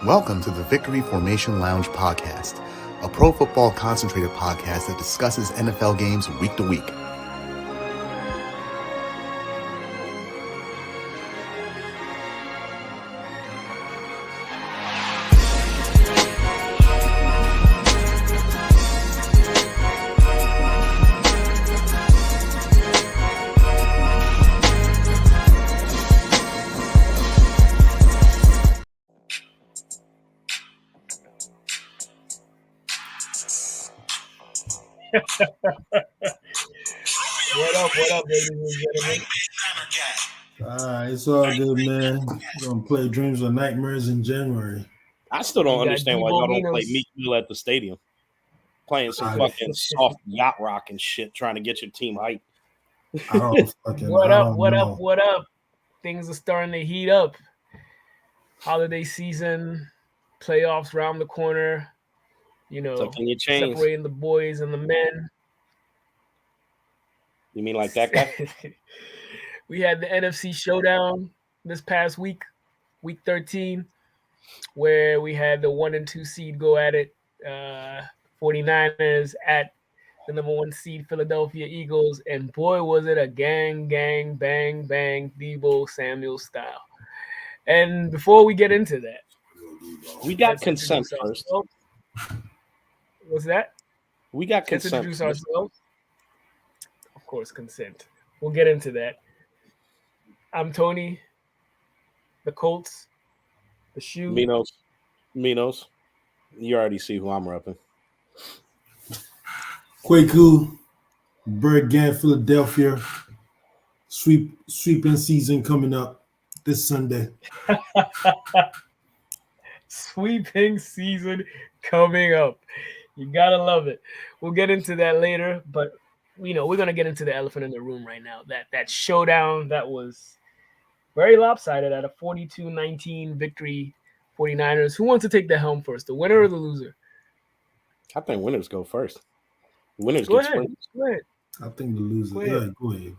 Welcome to the Victory Formation Lounge podcast, a pro football concentrated podcast that discusses NFL games week to week. What up, ladies and gentlemen? It's all good, man. We're gonna play Dreams or Nightmares in January. I still don't understand why y'all don't play Minos. Meek Mill at the stadium. Playing some fucking soft yacht rock and shit, trying to get your team hyped. I don't fucking. What I up? don't What know. up? What up? Things are starting to heat up. Holiday season, playoffs round the corner. You know, Tucking your chains. separating the boys and the men. You mean like that guy? We had the NFC showdown this past week, Wk13, where we had the 1 and 2 seed go at it. 49ers at the number 1 seed Philadelphia Eagles, and boy, was it a gang, bang, bang, Debo Samuel style. And before we get into that, We got let's consent introduce first. ourselves. What's that? We got Let's consent. introduce first. ourselves. Of course, consent. We'll get into that. I'm Tony, the Colts, the shoe. Minos. You already see who I'm repping. Kwaku, Bergant, Philadelphia. Sweeping season coming up this Sunday. Sweeping season coming up. You gotta love it. We'll get into that later, but we're gonna get into the elephant in the room right now. That showdown that was very lopsided at a 42-19 victory. 49ers. Who wants to take the helm first? The winner or the loser? I think winners go first. Winners Go get ahead. sprints. Go ahead. I think the loser. Go ahead. Yeah,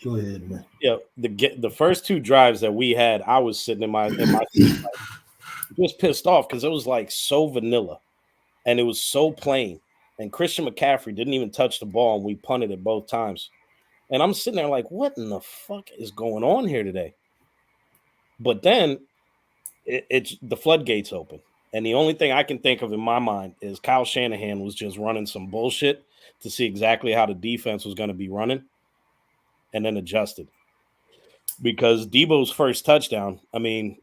go ahead, man. Yeah, the first two drives that we had, I was sitting in my seat, like, just pissed off because it was like so vanilla, and it was so plain. And Christian McCaffrey didn't even touch the ball, and we punted it both times. And I'm sitting there like, what in the fuck is going on here today? But then it's the floodgates open. And the only thing I can think of in my mind is Kyle Shanahan was just running some bullshit to see exactly how the defense was going to be running and then adjusted. Because Debo's first touchdown, I mean,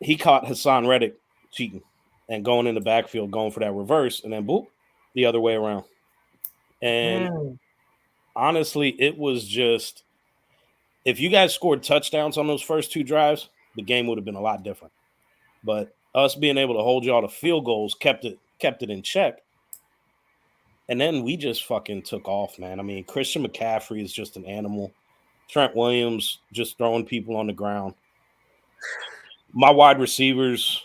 he caught Hassan Reddick cheating and going in the backfield, going for that reverse, and then boop, the other way around. And honestly, it was just, if you guys scored touchdowns on those first two drives, the game would have been a lot different. But us being able to hold y'all to field goals kept it in check. And then we just fucking took off, man. I mean, Christian McCaffrey is just an animal. Trent Williams just throwing people on the ground. My wide receivers,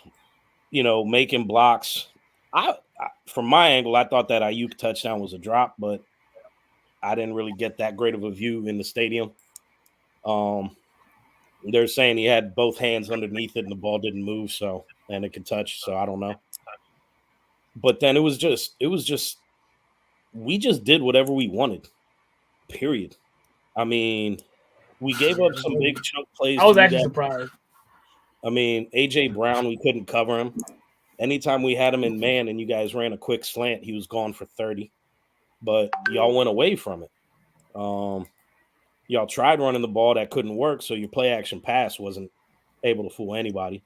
making blocks. I from my angle, I thought that Ayuk touchdown was a drop, but I didn't really get that great of a view in the stadium. They're saying he had both hands underneath it and the ball didn't move, and it could touch, so I don't know. But then it was just we just did whatever we wanted. Period. I mean, we gave up some big chunk plays. I was actually surprised. I mean, AJ Brown, we couldn't cover him. Anytime we had him in man and you guys ran a quick slant, he was gone for 30. But y'all went away from it. Y'all tried running the ball, that couldn't work, so your play action pass wasn't able to fool anybody.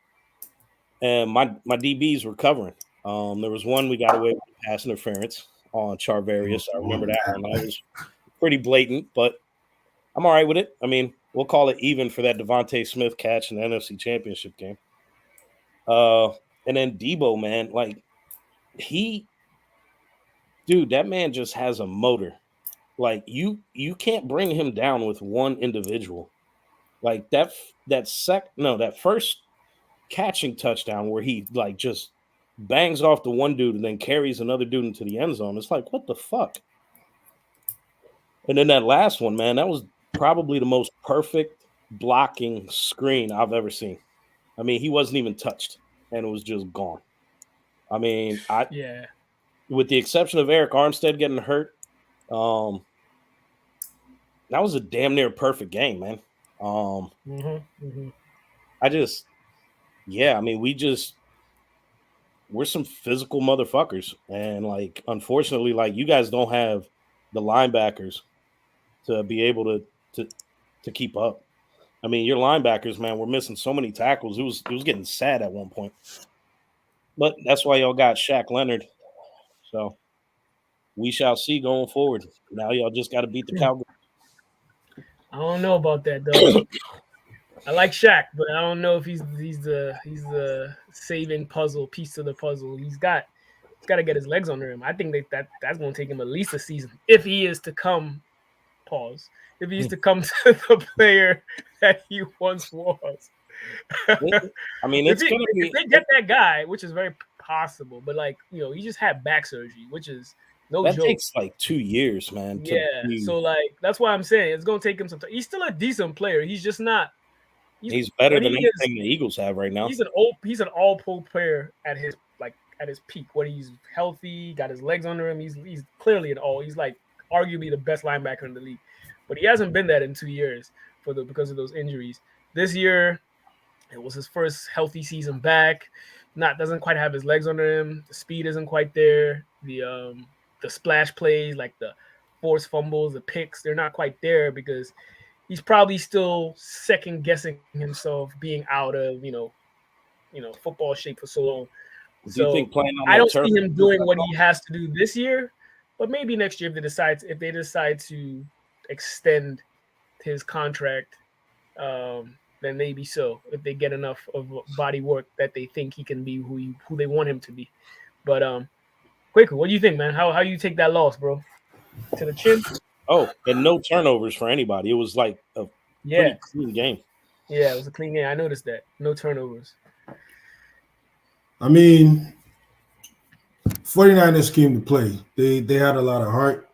And my DBs were covering. There was one we got away with pass interference on Charvarius. I remember that one. That was pretty blatant, but I'm all right with it. I mean, we'll call it even for that Devontae Smith catch in the NFC Championship game. And then Debo, man, like that man just has a motor. Like you can't bring him down with one individual. Like that first catching touchdown where he like just bangs off the one dude and then carries another dude into the end zone. It's like, what the fuck? And then that last one, man, that was probably the most perfect blocking screen I've ever seen. I mean, he wasn't even touched. and it was just gone. I mean, with the exception of Eric Armstead getting hurt, that was a damn near perfect game, man. I mean, we're some physical motherfuckers, and like, unfortunately, like, you guys don't have the linebackers to be able to keep up. I mean, your linebackers, man, we're missing so many tackles. It was getting sad at one point. But that's why y'all got Shaq Leonard. So we shall see going forward. Now y'all just got to beat the Cowboys. I don't know about that though. I like Shaq, but I don't know if he's the saving piece of the puzzle. He's got to get his legs under him. I think that's going to take him at least a season if he is to come. Pause. If he is to come to the player that he once was. I mean, if they get that guy, which is very possible, but like, you know, he just had back surgery, which is no joke. That takes like 2 years, man. So like that's why I'm saying it's going to take him some time. He's still a decent player. He's just not. He's better than anything the Eagles have right now. He's an all pro player at his peak when he's healthy, got his legs under him. He's clearly an all. He's like arguably the best linebacker in the league, but he hasn't been that in 2 years because of those injuries. This year, it was his first healthy season back. Doesn't quite have his legs under him. The speed isn't quite there. The splash plays, like the forced fumbles, the picks, they're not quite there because he's probably still second guessing himself being out of football shape for so long. Do you think playing on I don't see him doing what he has to do this year, but maybe next year if they decide to extend his contract, then maybe so. If they get enough of body work that they think he can be who they want him to be. But Quaker, what do you think, man? How you take that loss, bro? To the chin? Oh, and no turnovers for anybody. It was like a pretty clean game. Yeah, it was a clean game. I noticed that. No turnovers. I mean, 49ers came to play. They had a lot of heart.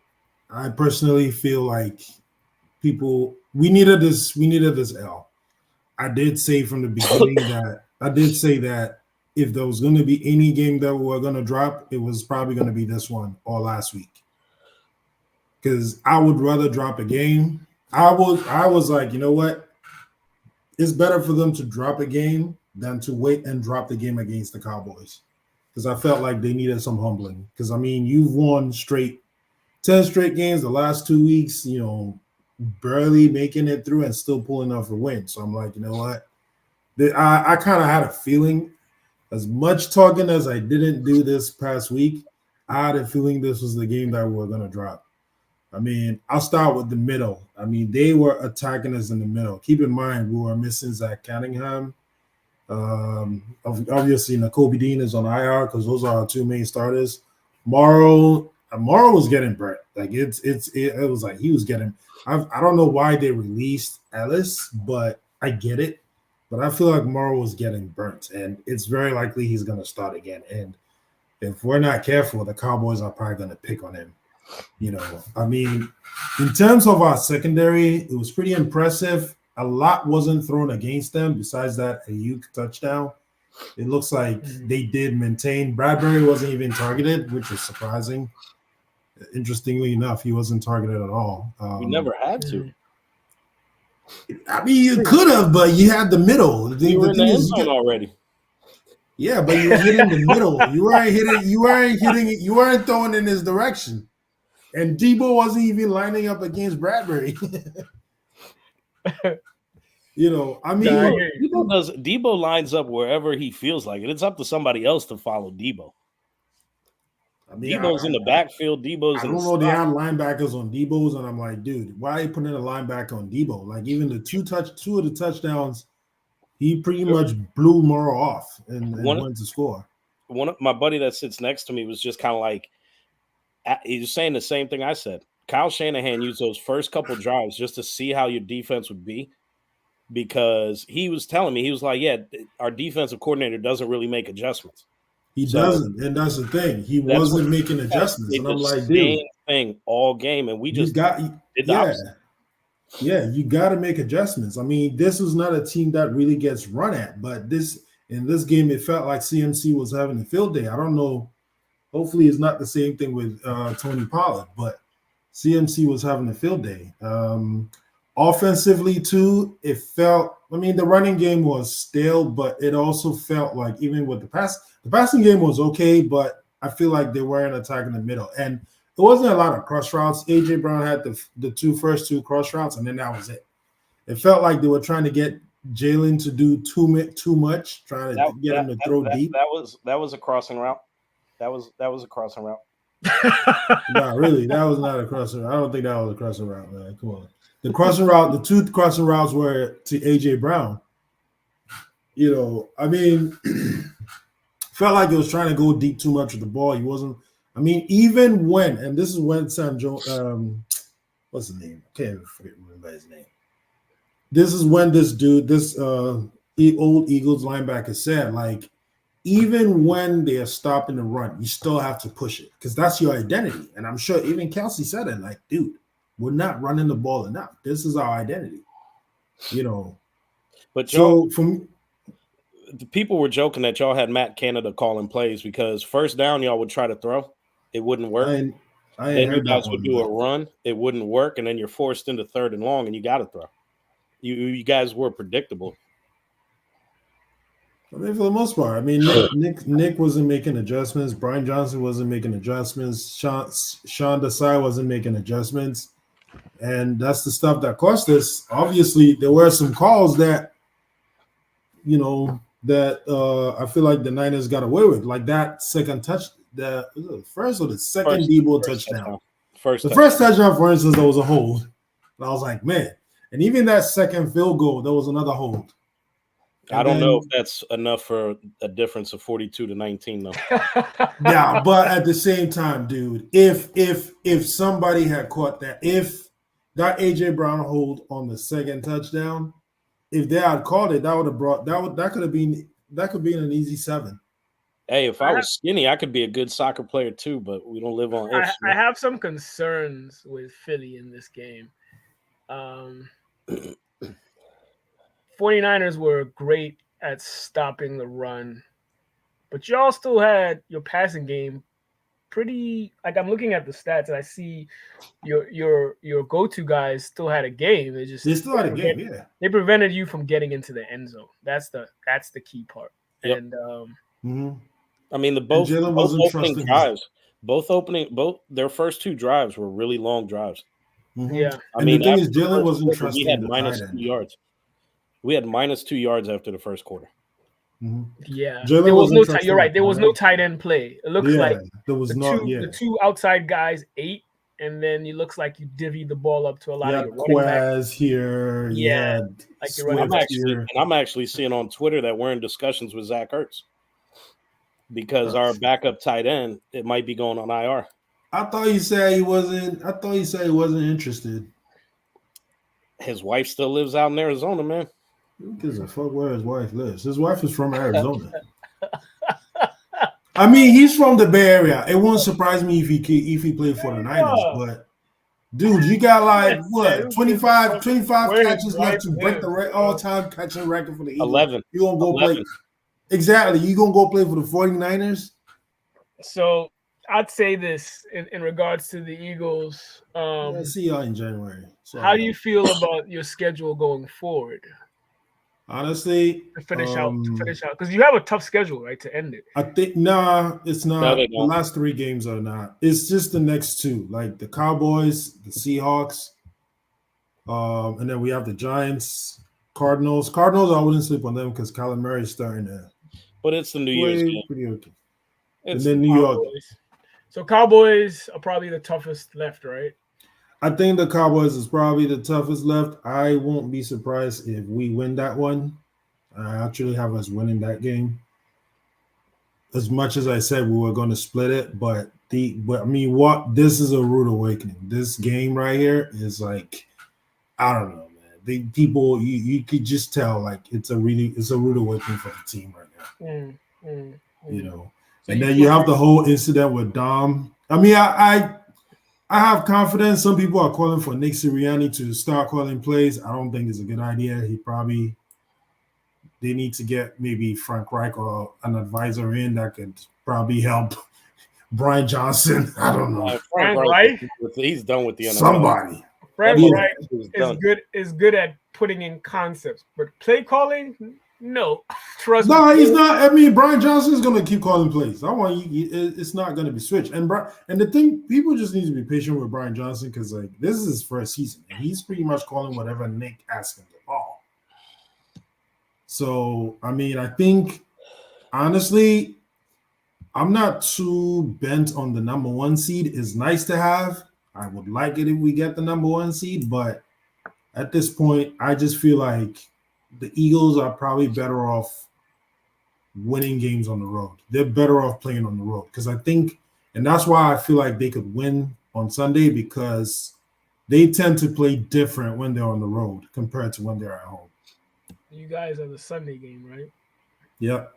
I personally feel like we needed this L. I did say from the beginning that if there was going to be any game that we were going to drop, it was probably going to be this one or last week. Because I would rather drop a game. I was like, you know what? It's better for them to drop a game than to wait and drop the game against the Cowboys. Because I felt like they needed some humbling. Because, I mean, you've won 10 straight games the last 2 weeks, barely making it through and still pulling off a win. So I'm like, you know what? I kind of had a feeling, as much talking as I didn't do this past week, I had a feeling this was the game that we were going to drop. I mean, I'll start with the middle. I mean, they were attacking us in the middle. Keep in mind, we were missing Zach Cunningham. Obviously, Nakobe Dean is on IR because those are our two main starters. Morrow was getting burnt. Like it was like he was getting. I don't know why they released Ellis, but I get it. But I feel like Morrow was getting burnt, and it's very likely he's going to start again. And if we're not careful, the Cowboys are probably going to pick on him. I mean, in terms of our secondary, it was pretty impressive. A lot wasn't thrown against them besides that Ayuk touchdown. It looks like they did maintain. Bradbury wasn't even targeted, which was surprising. Interestingly enough, he wasn't targeted at all. We never had to. I mean, you could have, but you had the middle. You were in the end zone already. Yeah, but you were hitting the middle. You weren't hitting it. You weren't throwing in his direction. And Debo wasn't even lining up against Bradbury. I mean, Debo lines up wherever he feels like it. It's up to somebody else to follow Debo. I mean, Debo's in the backfield. I don't know. They have linebackers on Debo's, and I'm like, dude, why are you putting a linebacker on Debo? Like, even the two of the touchdowns, he pretty much blew Morrow off and went to score. One of my buddy that sits next to me was just kind of like, he was saying the same thing I said. Kyle Shanahan used those first couple drives just to see how your defense would be, because he was telling me, he was like, yeah, our defensive coordinator doesn't really make adjustments. He doesn't, and that's the thing. He wasn't making adjustments, and I'm like, dude, thing all game, and we just you got to make adjustments. I mean, this was not a team that really gets run at, but this In this game, it felt like CMC was having a field day. I don't know. Hopefully, it's not the same thing with Tony Pollard, but CMC was having a field day. Offensively, too, it felt. I mean, the running game was stale, but it also felt like even with the passing game was okay, but I feel like they weren't attacking the middle, and it wasn't a lot of cross routes. AJ Brown had the first two cross routes, and then that was it. It felt like they were trying to get Jalen to do too much, trying to get him to throw deep. That was a crossing route. That was a crossing route. No, really, that was not a crossing route. I don't think that was a crossing route, man. Come on. The two crossing routes were to AJ Brown. You know, I mean, felt like he was trying to go deep too much with the ball. He wasn't. I mean, even when, and this is when Sam Jones, what's his name? I can't even remember his name. This is when this old Eagles linebacker said, like, even when they are stopping the run, you still have to push it because that's your identity. And I'm sure even Kelsey said it, like, dude, we're not running the ball enough. This is our identity, you know. But so the people were joking that y'all had Matt Canada calling plays because first down y'all would try to throw, it wouldn't work. I then you guys would do a run, it wouldn't work, and then you're forced into third and long, and you got to throw. You guys were predictable. I mean, for the most part, I mean, Nick wasn't making adjustments. Brian Johnson wasn't making adjustments. Sean Desai wasn't making adjustments. And that's the stuff that cost us. Obviously, there were some calls that, you know, that I feel like the Niners got away with. Like that second touch, the first or the second Debo touchdown. The first touchdown, for instance, there was a hold. And I was like, man. And even that second field goal, there was another hold. I don't know if that's enough for a difference of 42-19, though. Yeah, but at the same time, dude, if somebody had caught that, if that AJ Brown hold on the second touchdown, if they had caught it, that would have brought that could have been an easy 7. Hey, if I was skinny, I could be a good soccer player too, but we don't live on ifs. I have some concerns with Philly in this game. 49ers were great at stopping the run, but y'all still had your passing game pretty. Like I'm looking at the stats and I see your go-to guys still had a game. They still had a game, yeah. They prevented you from getting into the end zone. That's the key part. Yep. And I mean both opening drives, both their first 2 drives were really long drives. Mm-hmm. Yeah. I mean, the thing is, Jalen wasn't trusting. We had minus 2 yards. We had minus 2 yards after the first quarter. Mm-hmm. Yeah, there was no. You're right. There was no tight end play. It looks like there was the two outside guys ate, and then it looks like you divvied the ball up to a lot of your running backs here. Yeah, like your running backs here. And I'm actually seeing on Twitter that we're in discussions with Zach Ertz because our backup tight end it might be going on IR. I thought you said he wasn't. I thought he said he wasn't interested. His wife still lives out in Arizona, man. Who gives a fuck where his wife lives? His wife is from Arizona. I mean, he's from the Bay Area. It won't surprise me if he played for the Niners. But, dude, you got like, what, 25 catches left to break the all-time catching record for the Eagles. 11. You're going to go play. Exactly. You're going to go play for the 49ers? So, I'd say this in regards to the Eagles. I'll see y'all in January. How do you feel about your schedule going forward? Honestly, to finish out, because you have a tough schedule, right, to end it. I think it's not. The last 3 games are not. It's just the next 2, like the Cowboys, the Seahawks, and then we have the Giants, Cardinals. Cardinals, I wouldn't sleep on them because Kyler Murray is starting to. But it's the New Year's game. Pretty okay. And then New York. So Cowboys are probably the toughest left, right? I think the Cowboys is probably the toughest left. I won't be surprised if we win that one. I actually have us winning that game. As much as I said we were going to split it, but I mean, this is a rude awakening. This game right here is like, I don't know, man. You could just tell like it's a rude awakening for the team right now. You know, so and then you have the whole incident with Dom. I mean, I have confidence. Some people are calling for Nick Sirianni to start calling plays. I don't think it's a good idea. He probably they need to get maybe Frank Reich or an advisor in that could probably help Brian Johnson. I don't know. Frank Reich, he's done with the NFL. Somebody. Frank Reich is good at putting in concepts, but play calling, no. Trust me. No, he's not. I mean, Brian Johnson is going to keep calling plays. I want you. It's not going to be switched. And the thing, people just need to be patient with Brian Johnson because like this is his first season, and he's pretty much calling whatever Nick asks him to call. So, I mean, I think honestly, I'm not too bent on the number 1 seed. It's nice to have. I would like it if we get the number 1 seed, but at this point, I just feel like the Eagles are probably better off winning games on the road. They're better off playing on the road because I think, and that's why I feel like they could win on Sunday because they tend to play different when they're on the road compared to when they're at home. You guys are the Sunday game, right? Yep.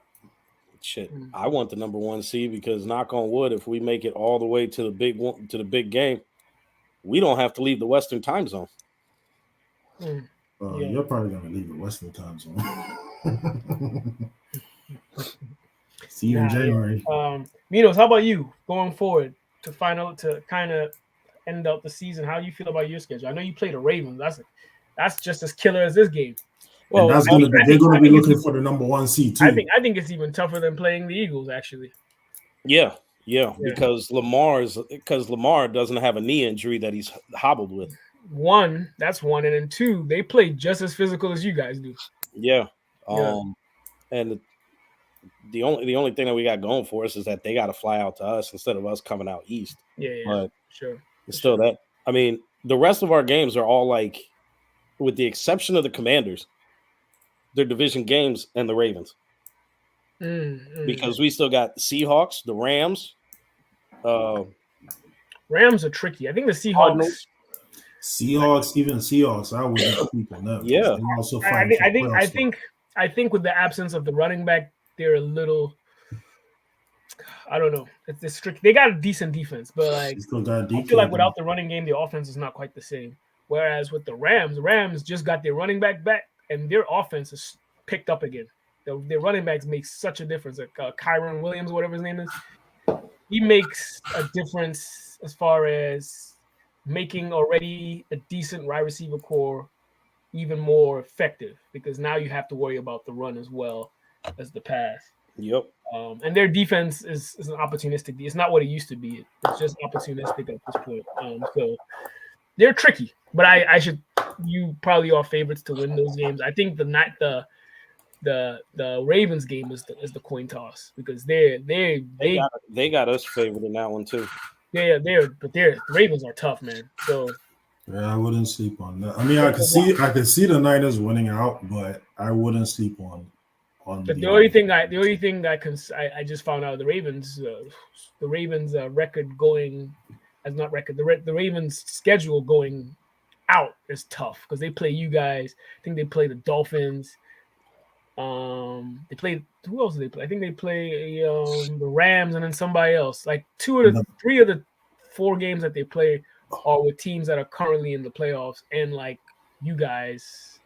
Shit, I want the number 1 seed because knock on wood, if we make it all the way to the big game, we don't have to leave the Western time zone. You're probably gonna leave the Western time zone. See you in January. Minos, how about you going forward to kind of end out the season? How do you feel about your schedule? I know you play the Ravens. That's just as killer as this game. Well, and they're going to be looking for the number 1 seed too. I think it's even tougher than playing the Eagles, actually. Yeah, because Lamar doesn't have a knee injury that he's hobbled with. That's one, and then 2, they play just as physical as you guys do. Yeah. And the only thing that we got going for us is that they got to fly out to us instead of us coming out east. Yeah, but sure. Still, that I mean, the rest of our games are all like, with the exception of the Commanders, they're division games and the Ravens. Because we still got the Seahawks, the Rams. Rams are tricky. I think the Seahawks. Seahawks, I wouldn't sleep on them. Yeah. Also I think with the absence of the running back, they're a little. I don't know. It's strict. They got a decent defense, but like I feel like without the running game, the offense is not quite the same. Whereas with the Rams just got their running back, and their offense is picked up again. Their running backs make such a difference. Like Kyron Williams, whatever his name is, he makes a difference as far as making already a decent wide receiver core even more effective because now you have to worry about the run as well as the pass. Yep. And their defense is an opportunistic. It's not what it used to be. It's just opportunistic at this point. So they're tricky, but you probably are favorites to win those games. I think the Ravens game is the coin toss because they got us favored in that one too. The Ravens are tough, man. So yeah, I wouldn't sleep on that. I mean, I could see the Niners winning out, but I wouldn't sleep on. But the only thing I just found out the Ravens record going as not record the Ravens schedule going out is tough because they play you guys. I think they play the Dolphins. They play who else do they play? I think they play the Rams and then somebody else. Like 3 of the 4 games that they play are with teams that are currently in the playoffs and like you guys.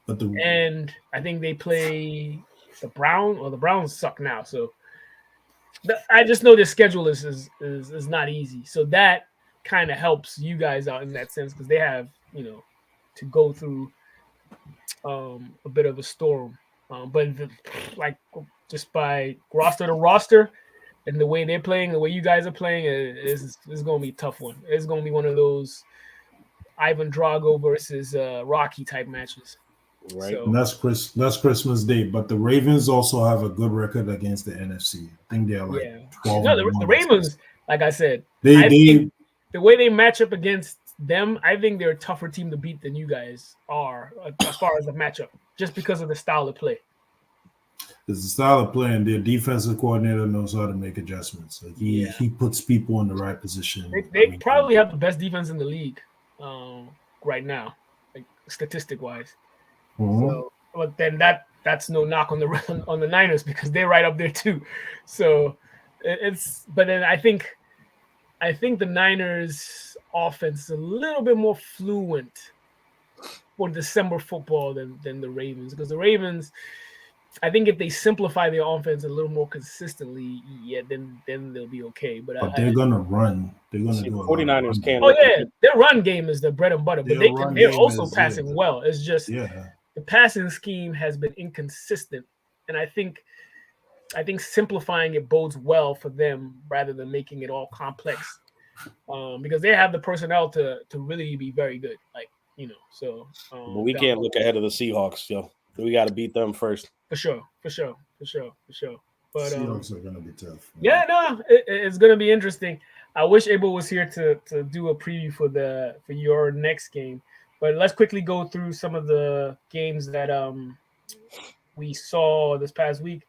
And I think they play the Browns suck now. So I just know their schedule is not easy. So that kind of helps you guys out in that sense because they have, to go through a bit of a storm. But just by roster to roster and the way they're playing, the way you guys are playing, is going to be a tough one. It's going to be one of those Ivan Drago versus Rocky type matches. Right. So, and that's Christmas Day, but the Ravens also have a good record against the NFC. I think they're 12. No, the Ravens, like I said, the way they match up against them, I think they're a tougher team to beat than you guys are as far as the matchup, just because of the style of play. It's the style of play, and their defensive coordinator knows how to make adjustments. Like he puts people in the right position. They probably have the best defense in the league right now, like statistic wise. Mm-hmm. So, but then that's no knock on the Niners because they're right up there too. So but then I think the Niners offense is a little bit more fluent for December football than the Ravens because the Ravens I think if they simplify their offense a little more consistently, then they'll be okay. But they're gonna run. They're gonna See, do a 49ers lot of can't. oh yeah, their run game is the bread and butter. But they're also passing well. It's just the passing scheme has been inconsistent, and I think simplifying it bodes well for them rather than making it all complex, because they have the personnel to really be very good. Like so. But we can't look ahead of the Seahawks, yo. We got to beat them first. For sure. But Seahawks are gonna be tough. Man. Yeah, no, it's gonna be interesting. I wish Abel was here to do a preview for your next game. But let's quickly go through some of the games that we saw this past week.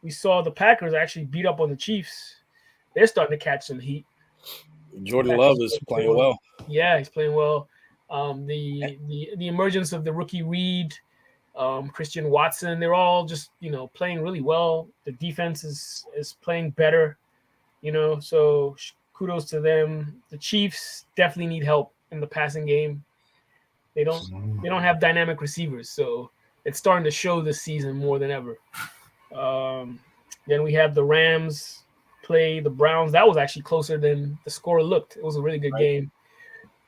We saw the Packers actually beat up on the Chiefs. They're starting to catch some heat. Jordan Love is playing well. Yeah, he's playing well. The emergence of the rookie Reed, Christian Watson, they're all just playing really well. The defense is playing better, so kudos to them. The Chiefs definitely need help in the passing game. They don't have dynamic receivers, so it's starting to show this season more than ever. Then we have the Rams play the Browns. That was actually closer than the score looked. It was a really good game.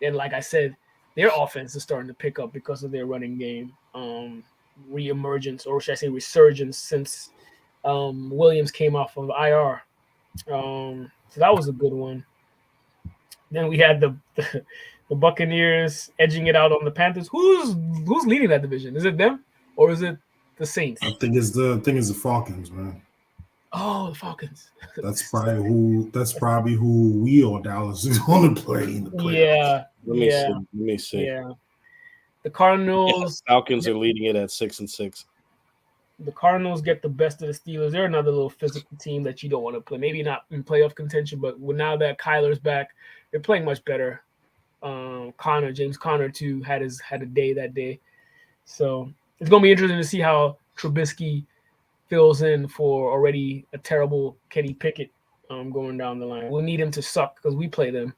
And like I said, their offense is starting to pick up because of their running game. Reemergence, or should I say resurgence, since Williams came off of IR. So that was a good one. Then we had the Buccaneers edging it out on the Panthers. Who's leading that division? Is it them or is it the Saints? I think it's the Falcons, man. Oh, the Falcons. That's probably who we or Dallas is going to play in the playoffs. Let me see. Yeah. The Cardinals. Falcons are leading it at 6-6. The Cardinals get the best of the Steelers. They're another little physical team that you don't want to play. Maybe not in playoff contention, but now that Kyler's back, they're playing much better. James Conner too had a day that day. So it's gonna be interesting to see how Trubisky fills in for already a terrible Kenny Pickett going down the line. We'll need him to suck because we play them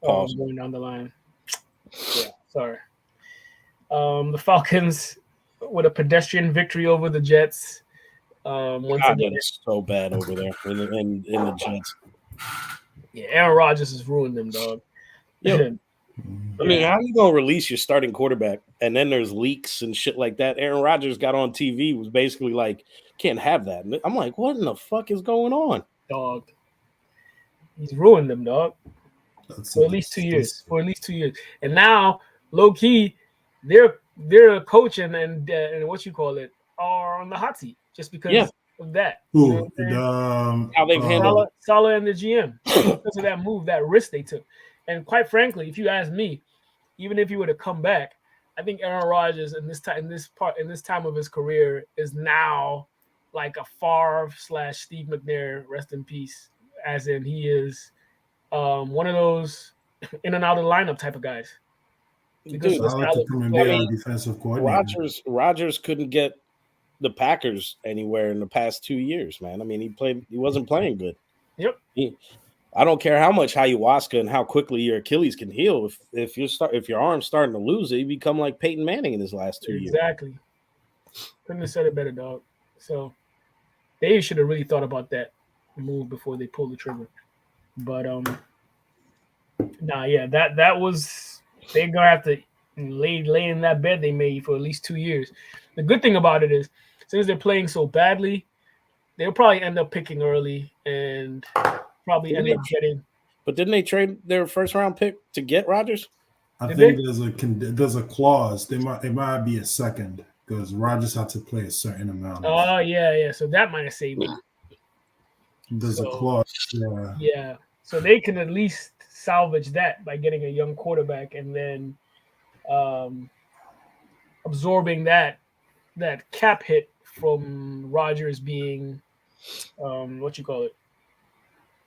going down the line. Yeah, sorry. The Falcons with a pedestrian victory over the Jets. Once again, it's so bad over there in the Jets. Yeah, Aaron Rodgers has ruined them, dog. Yeah. I mean, how you gonna release your starting quarterback and then there's leaks and shit like that? Aaron Rodgers got on TV, was basically like, "Can't have that." And I'm like, "What in the fuck is going on?" Dog, he's ruined them, dog. For at least 2 years. And now, low key, their coach and what you call it are on the hot seat just because of that. Who? How they've handled Saleh and the GM because of that move, that risk they took. And quite frankly, if you ask me, even if he were to come back, I think Aaron Rodgers in this time of his career is now like a Favre/Steve McNair, rest in peace, as in he is one of those in and out of the lineup type of guys. Because defensive coordinator. Rodgers couldn't get the Packers anywhere in the past 2 years, man. I mean, he wasn't playing good. Yep. I don't care how much ayahuasca and how quickly your Achilles can heal. If your arm's starting to lose it, you become like Peyton Manning in his last 2 years. Exactly. Couldn't have said it better, dog. So they should have really thought about that move before they pulled the trigger. But that was they're gonna have to lay in that bed they made for at least 2 years. The good thing about it is, since they're playing so badly, they'll probably end up picking early and probably end up getting. But didn't they trade their first round pick to get Rodgers? I think there's a clause. It might be a second because Rodgers had to play a certain amount. Oh yeah. So that might have saved him. There's a clause. Yeah. So they can at least salvage that by getting a young quarterback and then absorbing that cap hit from Rodgers being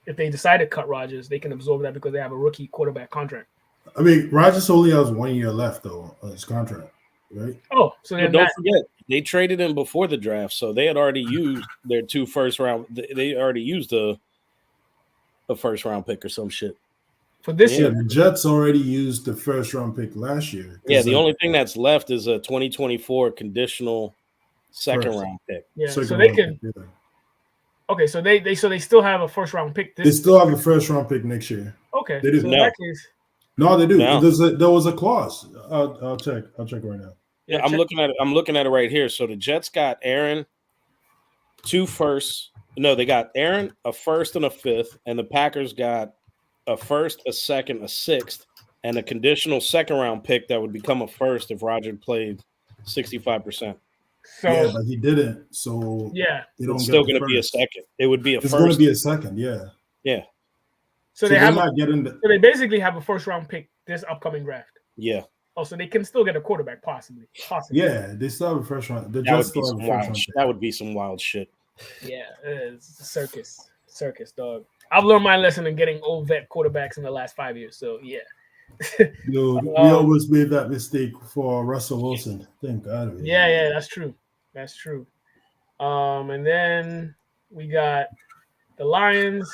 if they decide to cut Rodgers, they can absorb that because they have a rookie quarterback contract. I mean, Rodgers only has 1 year left though on his contract, right? Oh, so then don't forget they traded him before the draft, so they had already used their 2 first round. They already used a first round pick or some shit for this year. The Jets already used the first round pick last year. Yeah, the only thing that's left is a 2024 conditional Second First. round pick. Yeah, Second so they round can. pick, yeah. Okay, so they still have a first round pick. They still have a first round pick next year. Okay, They do. so No. in that case, No, they do. No. There was a clause. I'll check. I'll check right now. Yeah, yeah, I'm check- looking at it. I'm looking at it right here. So the Jets got Aaron, 2 firsts. No, they got Aaron, a first and a fifth, and the Packers got a first, a second, a sixth, and a conditional second round pick that would become a first if Roger played 65%. So Yeah, but he didn't. So yeah, they don't It's get still the going to be a first. second. It would be a It's first. going to be a second. Yeah. Yeah, so So they they're have. not getting the. So they basically have a first round pick this upcoming draft. yeah. Oh, so they can still get a quarterback, possibly. Yeah, they still have a first round. The That Jets would be still some have a first wild round shit. pick. That would be some wild shit. Yeah, it's a circus, dog. I've learned my lesson in getting old vet quarterbacks in the last 5 years. So yeah. Dude, we always made that mistake for Russell Wilson. Thank God. Yeah, that's true. That's true. And then we got the Lions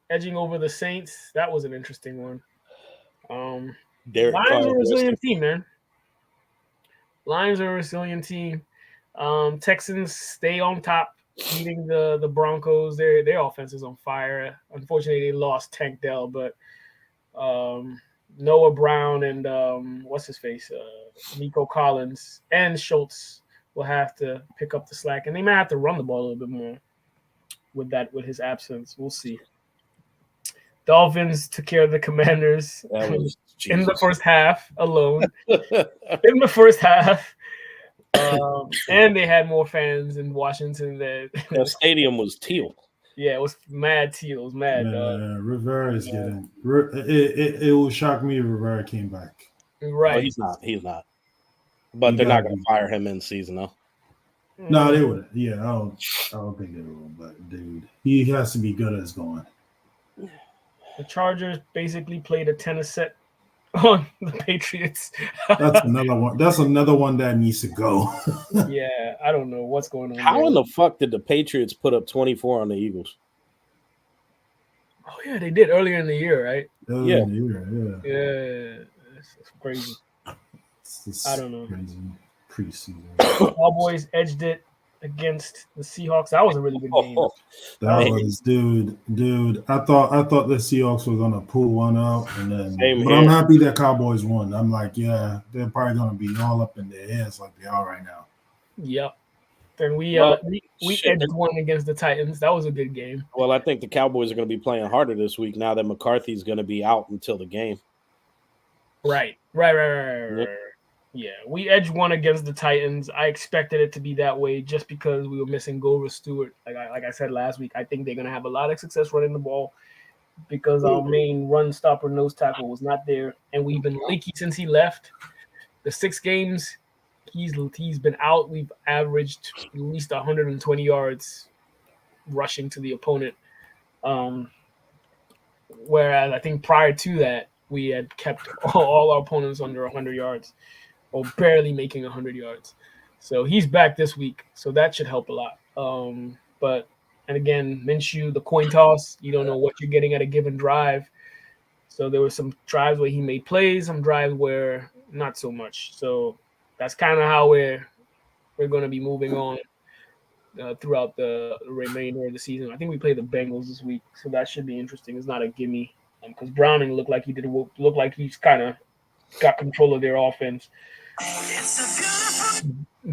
edging over the Saints. That was an interesting one. Derek Lions Carr, are a rest resilient in- team, man. Lions are a resilient team. Texans stay on top, beating the Broncos. Their offense is on fire. Unfortunately, they lost Tank Dell, but Noah Brown and what's his face, Nico Collins and Schultz will have to pick up the slack, and they might have to run the ball a little bit more with his absence. We'll see. Dolphins took care of the Commanders That was in the Jesus. first half alone. In the first half. And they had more fans in Washington That stadium was teal. Yeah, it was mad teal. It was mad. Rivera is getting. It will shock me if Rivera came back. Right. Oh, he's not. He's not. But He they're not gotta going to be. fire him in season, though. No, they would. Yeah, I don't think they will. But dude, he has to be good as going. The Chargers basically played a tennis set on the Patriots. That's another one. That's another one that needs to go. Yeah, I don't know what's going on. How there. in the fuck did the Patriots put up 24 on the Eagles? Oh yeah, they did earlier in the year, right? Yeah. Yeah, it's crazy. I don't know. Crazy preseason. Cowboys edged it against the Seahawks. That was a really good game. That was, dude. I thought the Seahawks were gonna pull one out, and then. Same But here. I'm happy that Cowboys won. I'm like, yeah, they're probably gonna be all up in their heads like they are right now. Yep. Then we shit. edged one against the Titans. That was a good game. Well, I think the Cowboys are going to be playing harder this week now that McCarthy's going to be out until the game. Right. Yeah, we edged one against the Titans. I expected it to be that way just because we were missing Grover Stewart. Like I said last week, I think they're going to have a lot of success running the ball because our main run stopper nose tackle was not there, and we've been leaky since he left. The 6 games he's been out, we've averaged at least 120 yards rushing to the opponent. Whereas I think prior to that, we had kept all our opponents under 100 yards or barely making 100 yards. So he's back this week, so that should help a lot. And again, Minshew, the coin toss, you don't know what you're getting at a given drive. So there were some drives where he made plays, some drives where not so much. So that's kind of how we're going to be moving on throughout the remainder of the season. I think we play the Bengals this week, so that should be interesting. It's not a gimme because Browning looked like he's kind of got control of their offense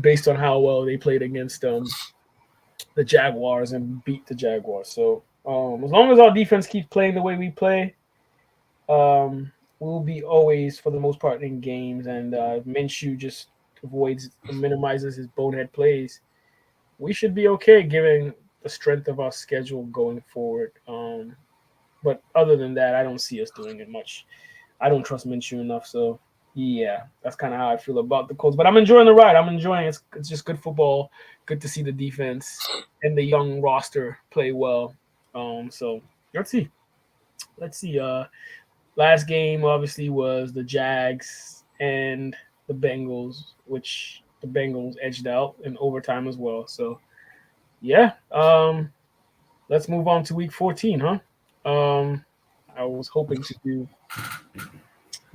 based on how well they played against the Jaguars and beat the Jaguars. So as long as our defense keeps playing the way we play, we'll be always, for the most part, in games. And Minshew just minimizes his bonehead plays. We should be okay given the strength of our schedule going forward. But other than that, I don't see us doing it much. I don't trust Minshew enough. So, yeah, that's kind of how I feel about the Colts. But I'm enjoying the ride. I'm enjoying it. It's just good football. Good to see the defense and the young roster play well. So, let's see. Last game, obviously, was the Jags and the Bengals, which the Bengals edged out in overtime as well. So, yeah, let's move on to week 14, huh? I was hoping to do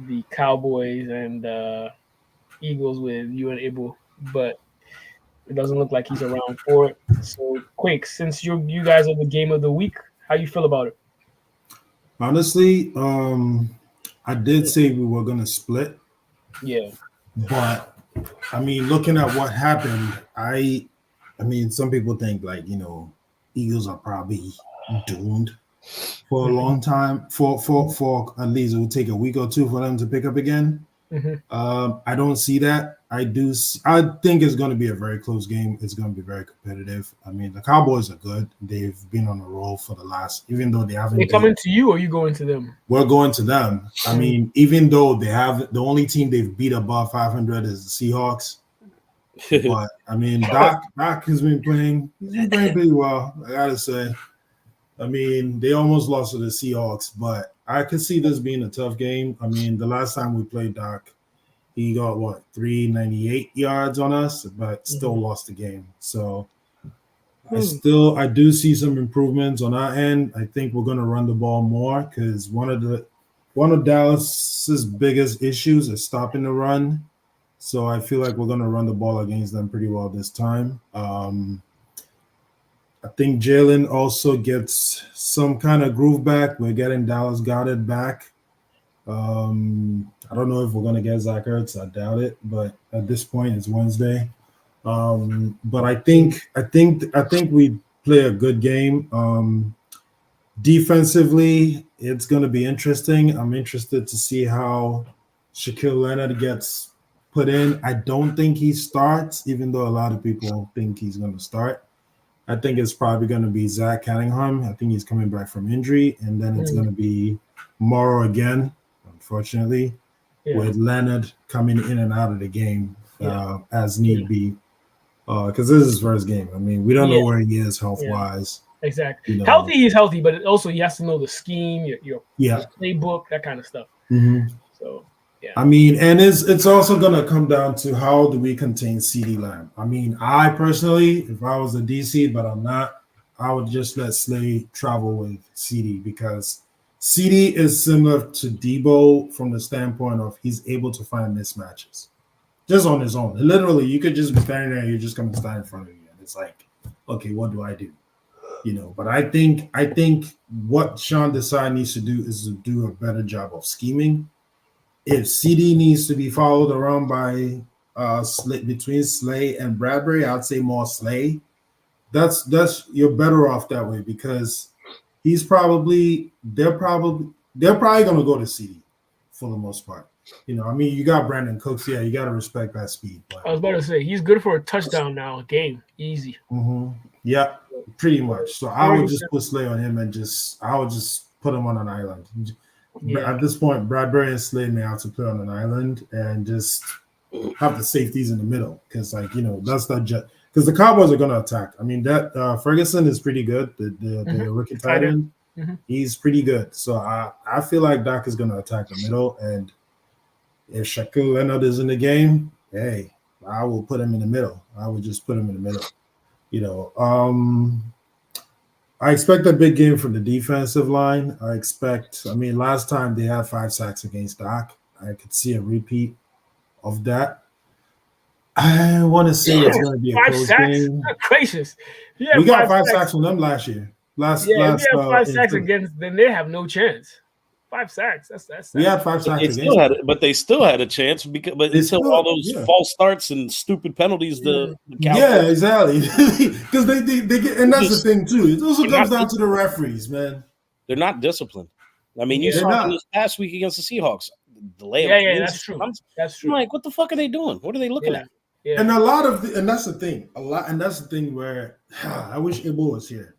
the Cowboys and Eagles with you and Ibu, but It doesn't look like he's around for it. So, Quake, since you guys are the game of the week, how you feel about it? Honestly, I did say we were gonna split, Yeah. but I mean, looking at what happened, I mean, some people think like Eagles are probably doomed for a long time. For at least it will take a week or two for them to pick up again. I don't see that. I think it's going to be a very close game. It's going to be very competitive. I mean, the Cowboys are good. They've been on a roll for the last, even though they haven't. They coming to you, or you going to them? We're going to them. I mean, even though they have the only team they've beat above 500 is the Seahawks. But I mean, Doc has been playing. He's been playing pretty well. I gotta say. I mean, they almost lost to the Seahawks, but I could see this being a tough game. I mean, the last time we played Doc, he got 398 yards on us, but still lost the game. So I do see some improvements on our end. I think we're gonna run the ball more because one of Dallas's biggest issues is stopping the run. So I feel like we're gonna run the ball against them pretty well this time. I think Jalen also gets some kind of groove back. We're getting Dallas Goedert back. I don't know if we're gonna get Zach Ertz. I doubt it, but at this point it's Wednesday. But I think we play a good game. Defensively, it's gonna be interesting. I'm interested to see how Shaquille Leonard gets put in. I don't think he starts, even though a lot of people think he's gonna start. I think it's probably going to be Zach Cunningham. I think he's coming back from injury. And then it's going to be Morrow again, unfortunately, with Leonard coming in and out of the game as need be. Because this is his first game. I mean, we don't know where he is health-wise. Exactly. Healthy, he's healthy, but also he has to know the scheme, your playbook, that kind of stuff. So, I mean, and it's also going to come down to how do we contain CeeDee Lamb. I mean, I personally, if I was a DC, but I'm not, I would just let Slay travel with CeeDee because CeeDee is similar to Debo from the standpoint of he's able to find mismatches just on his own. Literally, you could just be standing there and you're just going to stand in front of you. And it's like, okay, what do I do? But I think what Sean Desai needs to do is to do a better job of scheming. If CD needs to be followed around by between Slay and Bradbury, I'd say more Slay. That's you're better off that way because they're probably gonna go to CD for the most part. I mean, you got Brandon Cooks, you got to respect that speed. I was about to say he's good for a touchdown now, a game, easy. Yeah, pretty much. So I would just put Slay on him and I would just put him on an island. At this point, Bradbury and Slay may have to play on an island and just have the safeties in the middle because, that's not just because the Cowboys are going to attack. I mean, that Ferguson is pretty good. The rookie tight end, he's pretty good. So I feel like Doc is going to attack the middle, and if Shaquille Leonard is in the game, hey, I will put him in the middle. I would just put him in the middle. I expect a big game from the defensive line. Last time they had 5 sacks against Doc. I could see a repeat of that. I want to say it's going to be a close game. Gracious. We got 5 sacks from them last year. If you have 5 sacks against, then they have no chance. 5 sacks. That's we had 5 sacks but they still had a chance until all those false starts and stupid penalties. The exactly. Because they get, and that's the thing too. It also comes down to the referees, man. They're not disciplined. I mean, you saw this past week against the Seahawks. That's true. That's true. I'm like, what the fuck are they doing? What are they looking at? Yeah. And that's the thing where I wish Ebo was here.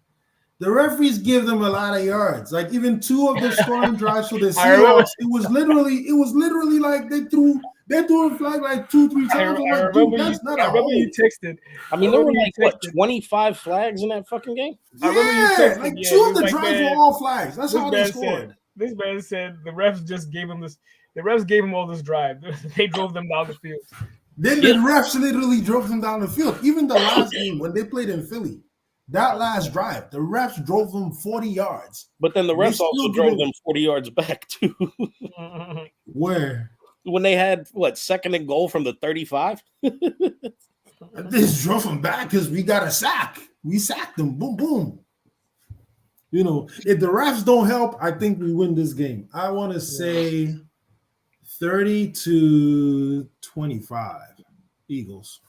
The referees give them a lot of yards. Like even 2 of the scoring drives for the Seahawks, it was literally like they threw a flag like 2-3 times. I remember you texted. I mean, there were like 25 flags in that fucking game. Yeah, like 2 of the drives were all flags. That's how they scored. This man said the refs just gave him this. The refs gave him all this drive. They drove them down the field. Then the refs literally drove them down the field. Even the last game when they played in Philly. That last drive, the refs drove them 40 yards. But then the refs also drove them 40 yards back, too. Where? When they had, 2nd and goal from the 35? This drove him back because we got a sack. We sacked them. Boom, boom. You know, if the refs don't help, I think we win this game. I want to say 30-25 Eagles.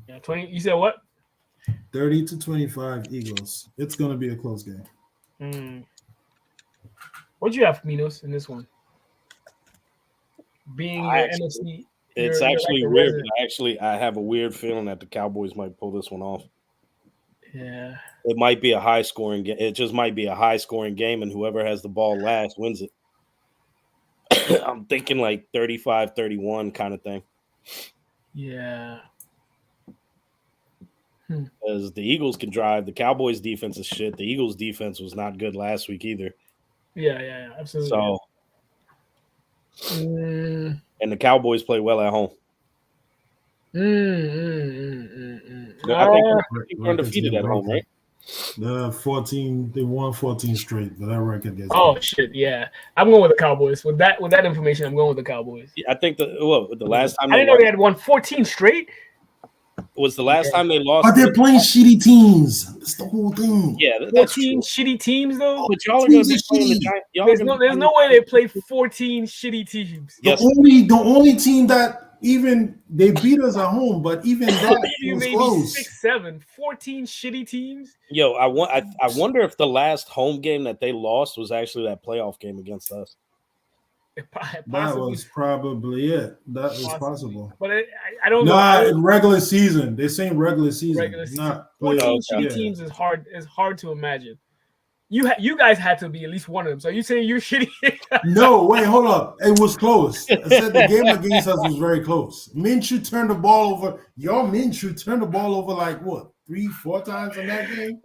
Yeah, 20. You said what? 30-25 Eagles. It's going to be a close game. What'd you have, Minos, in this one? Being your NFC. It's actually weird. I have a weird feeling that the Cowboys might pull this one off. Yeah. It might be a high scoring game. It just might be a high scoring game, and whoever has the ball last wins it. I'm thinking like 35-31 kind of thing. Yeah. As the Eagles can drive, the Cowboys defense is shit. The Eagles defense was not good last week either. Yeah, absolutely. So, and the Cowboys play well at home. I think they're undefeated at home, right? They won 14 straight, but that record gets. Oh shit, yeah. I'm going with the Cowboys. With that information, I'm going with the Cowboys. I think the last time I didn't know they had won 14 straight. Was the last time they lost. But they're playing shitty teams. That's the whole thing. Yeah, that's 14 shitty teams though. But y'all are going to be playing the Giants. There's no way they play 14 shitty teams. The only team that even they beat us at home, but even that was maybe close. 6, 7, 14 shitty teams. Yo, I wonder if the last home game that they lost was actually that playoff game against us. That was probably it. That is possible. But I don't know. In regular season. They're saying regular season. Not 14 shitty teams is hard to imagine. You guys had to be at least one of them. So you saying you're shitty? No, wait, hold up. It was close. I said the game against us was very close. Minshew turned the ball over. Your Minshew turned the ball over like what, 3-4 times in that game?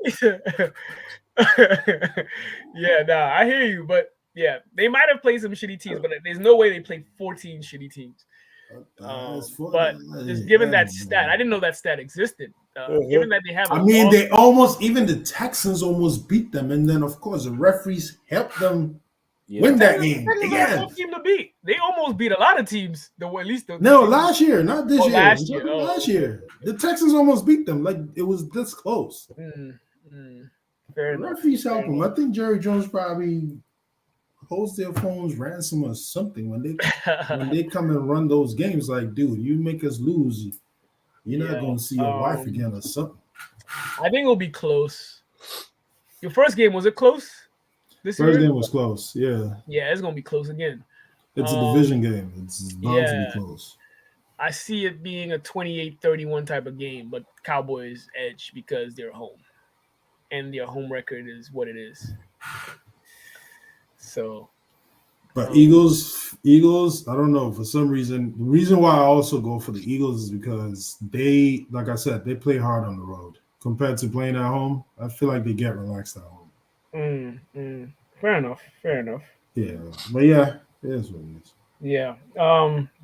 Yeah, I hear you, but yeah, they might have played some shitty teams, but there's no way they played 14 shitty teams. But just given that stat, I didn't know that stat existed. Given that they have, they almost even the Texans almost beat them, and then of course the referees helped them win that game again. Team to beat. They almost beat a lot of teams. Last year, not this year. Last year, the Texans almost beat them. Like it was this close. Fair enough. Referees help them. I think Jerry Jones probably holds their phones ransom or something when they come and run those games. Like, dude, you make us lose. You're not going to see your wife again or something. I think it'll be close. Your first game, was it close? First game was close, yeah. Yeah, it's going to be close again. It's a division game. It's bound to be close. I see it being a 28-31 type of game, but Cowboys edge because they're home. And their home record is what it is. So, but Eagles, I don't know. For some reason, the reason why I also go for the Eagles is because they, like I said, they play hard on the road compared to playing at home. I feel like they get relaxed at home. Fair enough. Yeah, but yeah, it is what it is. Yeah.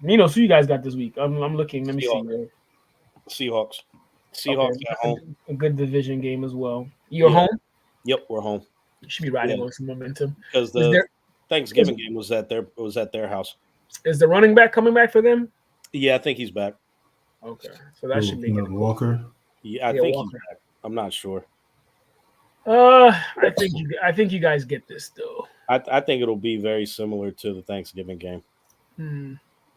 Minos, who you guys got this week? I'm looking. Let me see. Seahawks at home. A good division game as well. You're home? Yep, we're home. You should be riding on some momentum because the Thanksgiving game was at their house. Is the running back coming back for them? Yeah, I think he's back. Okay, so that should make it Walker. Yeah, I think he's back. I'm not sure. I think you guys get this though. I think it'll be very similar to the Thanksgiving game.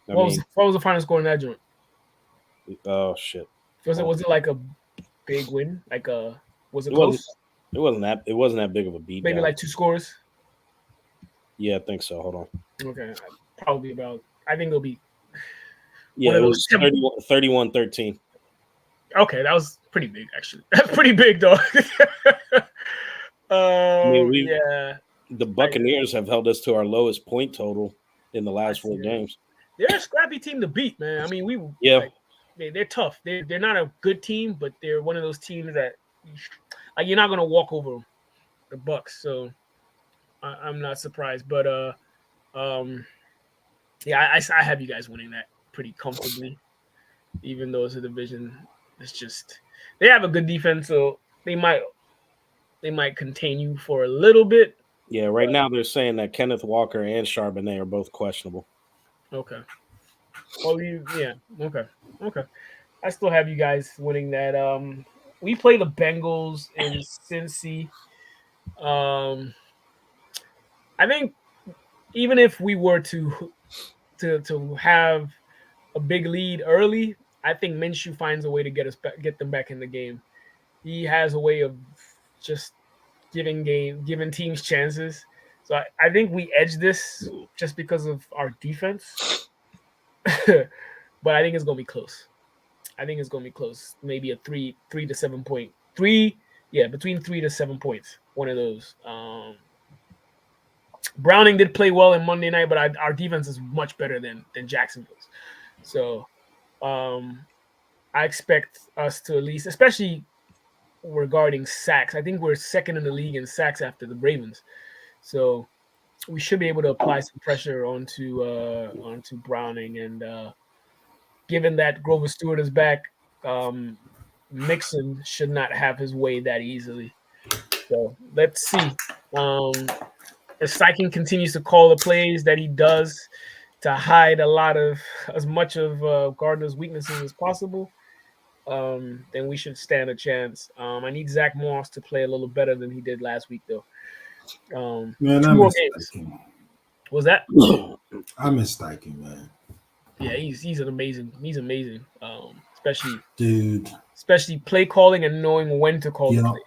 What was the final score in that joint? Oh shit! Was it like a big win? Was it close? It wasn't that big of a beat. Maybe like 2 scores. Yeah, I think so. Hold on. Okay, probably about. I think it'll be. Yeah, it was 31-13. Okay, that was pretty big actually. That's pretty big though. The Buccaneers have held us to our lowest point total in the last 4 games. They're a scrappy team to beat, man. I mean, they're tough. They're not a good team, but they're one of those teams that you're not gonna walk over them, the Bucs. So I'm not surprised, but I have you guys winning that pretty comfortably, even though it's a division. It's just they have a good defense, so they might contain you for a little bit. Yeah, right now they're saying that Kenneth Walker and Charbonnet are both questionable. Okay. Oh, yeah. Okay. I still have you guys winning that. We play the Bengals in Cincy. Um, I think even if we were to have a big lead early, I think Minshew finds a way to get them back in the game. He has a way of just giving teams chances. So I think we edge this just because of our defense. But I think it's gonna be close. I think it's gonna be close. Maybe a three to 7 point. Between 3 to 7 points. One of those. Browning did play well in Monday night, but our defense is much better than Jacksonville's. So I expect us to at least, especially regarding sacks. I think we're second in the league in sacks after the Ravens. So we should be able to apply some pressure onto Browning. And given that Grover Stewart is back, Mixon should not have his way that easily. So let's see. If Steichen continues to call the plays that he does to hide as much of Gardner's weaknesses as possible, then we should stand a chance. I need Zach Moss to play a little better than he did last week, though. Man, 2 more games. Steichen. Was that? I miss Steichen, man. Yeah, he's amazing. Dude. Especially play calling and knowing when to call the plays.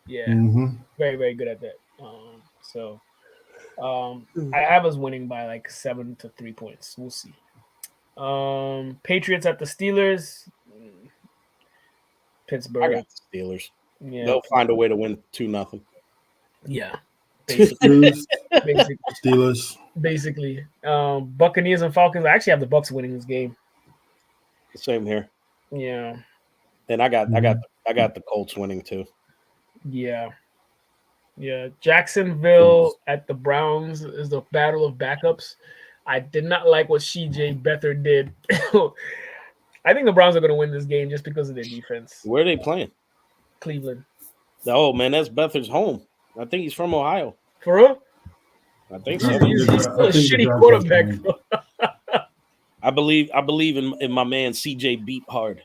Yeah, very, very good at that. I have us winning by like 7 to 3 points. We'll see. Patriots at the Steelers. Pittsburgh. I got the Steelers. Yeah, they'll find a way to win 2-0. Yeah, basically. Steelers. Basically, Buccaneers and Falcons. I actually have the Bucs winning this game. Same here. Yeah, and I got the Colts winning too. Yeah. Jacksonville at the Browns is the battle of backups. I did not like what CJ Beathard did. I think the Browns are going to win this game just because of their defense. Where are they playing? Cleveland. Oh man, that's Beathard's home. I think he's from Ohio. For real? I think so. He's still a shitty quarterback. I believe in my man CJ Beat Hard.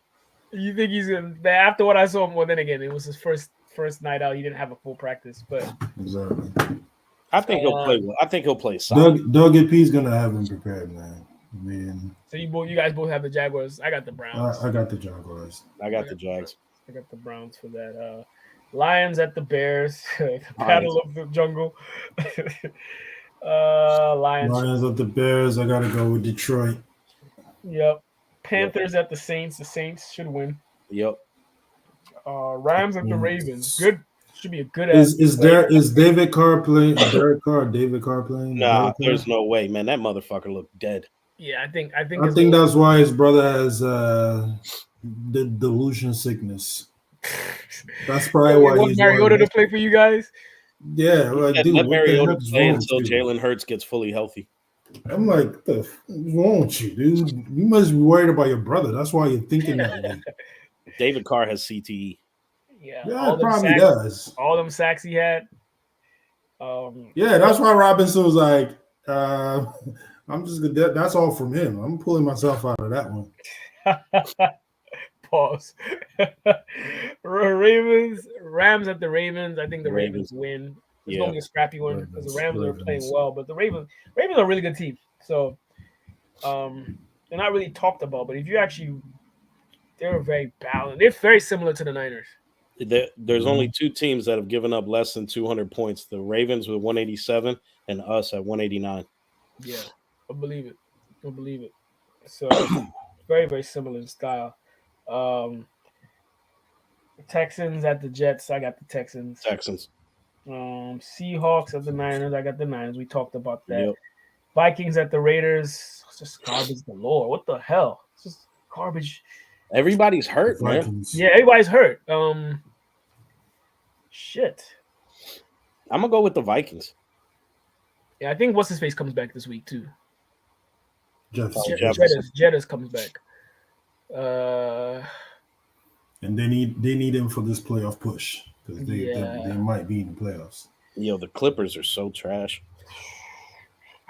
You think he's in? After what I saw him, well, then again, it was his first night out. He didn't have a full practice, but exactly. I think he'll play well. I think he'll play solid. Doug P's gonna have him prepared, man. So you guys both have the Jaguars. I got the Browns. I got the Jaguars. I got the Jags. I got the Browns for that. Lions at the Bears. The battle of the jungle. Lions at the Bears. I gotta go with Detroit. Yep. Panthers at the Saints. The Saints should win. Yep. Rams at the Ravens. Good. Should be a good. Is David Carr playing? David Carr playing? Nah, there's no way, man. That motherfucker looked dead. Yeah, I think that's why his brother has the delusion sickness. That's probably why he's Mariota to play for you guys. Yeah, like dude, let Mariota play until Jalen Hurts gets fully healthy. I'm like, what the f- is wrong with you, dude? You must be worried about your brother. That's why you're thinking that way. David Carr has CTE. Yeah, it probably does. All them sacks he had. Yeah, that's why Robinson was like, I'm just gonna. That's all from him. I'm pulling myself out of that one. Pause. Rams at the Ravens. I think the Ravens win. It's going to be a scrappy one because the Rams are playing well, but the Ravens are a really good team. So they're not really talked about, but if you actually, they're very balanced. They're very similar to the Niners. There's only two teams that have given up less than 200 points. The Ravens with 187 and us at 189. Yeah, I believe it. So very, very similar in style. Texans at the Jets. I got the Texans. Seahawks at the Niners. I got the Niners. We talked about that. Yep. Vikings at the Raiders. It's just garbage galore. What the hell? It's just garbage. Everybody's hurt, man. Yeah, everybody's hurt. Shit. I'm gonna go with the Vikings. Yeah, I think what's his face comes back this week too. Jefferson. Jettis comes back. And they need him for this playoff push because they might be in the playoffs. Yo, the Clippers are so trash.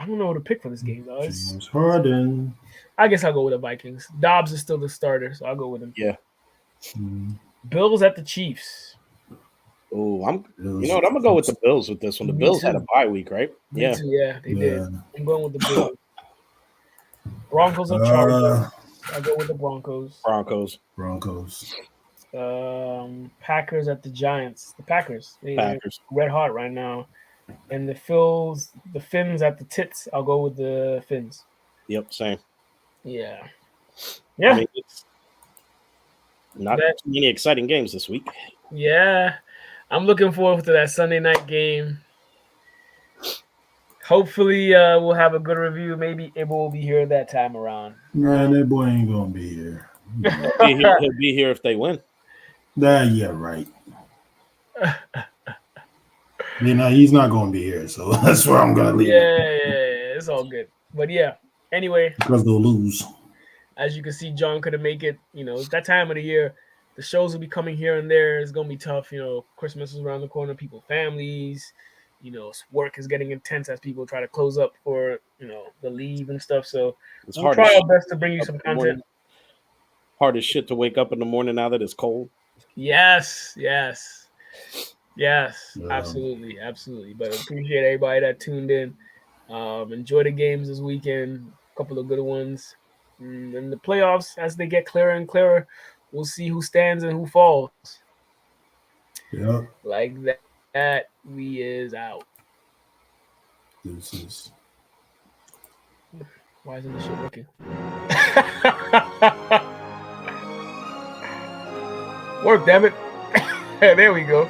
I don't know who to pick for this game, though. James Harden. I guess I'll go with the Vikings. Dobbs is still the starter, so I'll go with him. Yeah. Bills at the Chiefs. Oh, you know what? I'm gonna go with the Bills with this one. The Bills had a bye week, right? Me too, yeah, they did. I'm going with the Bills. Broncos and Chargers. I'll go with the Broncos. Broncos. Packers at the Giants. The Packers. They're red hot right now. And the Fins at the Tits. I'll go with the Fins. Yep, same. Yeah. I mean, it's not too many exciting games this week. Yeah. I'm looking forward to that Sunday night game. Hopefully, we'll have a good review. Maybe Ibo will be here that time around. Nah, that boy ain't gonna be here. He'll be here if they win. Yeah, right. He's not gonna be here, so that's where I'm gonna leave. Yeah, it's all good. But yeah, anyway, because they'll lose. As you can see, John couldn't make it. It's that time of the year. The shows will be coming here and there. It's gonna be tough. Christmas is around the corner. People, families. Work is getting intense as people try to close up for the leave and stuff. So we'll try our best to bring you some content. Hard as shit to wake up in the morning now that it's cold. Yes, absolutely. But appreciate everybody that tuned in. Enjoy the games this weekend. A couple of good ones. And the playoffs, as they get clearer and clearer, we'll see who stands and who falls. Yeah. Like that, we is out. Deuces. Why isn't this shit working? Work, damn it. There we go.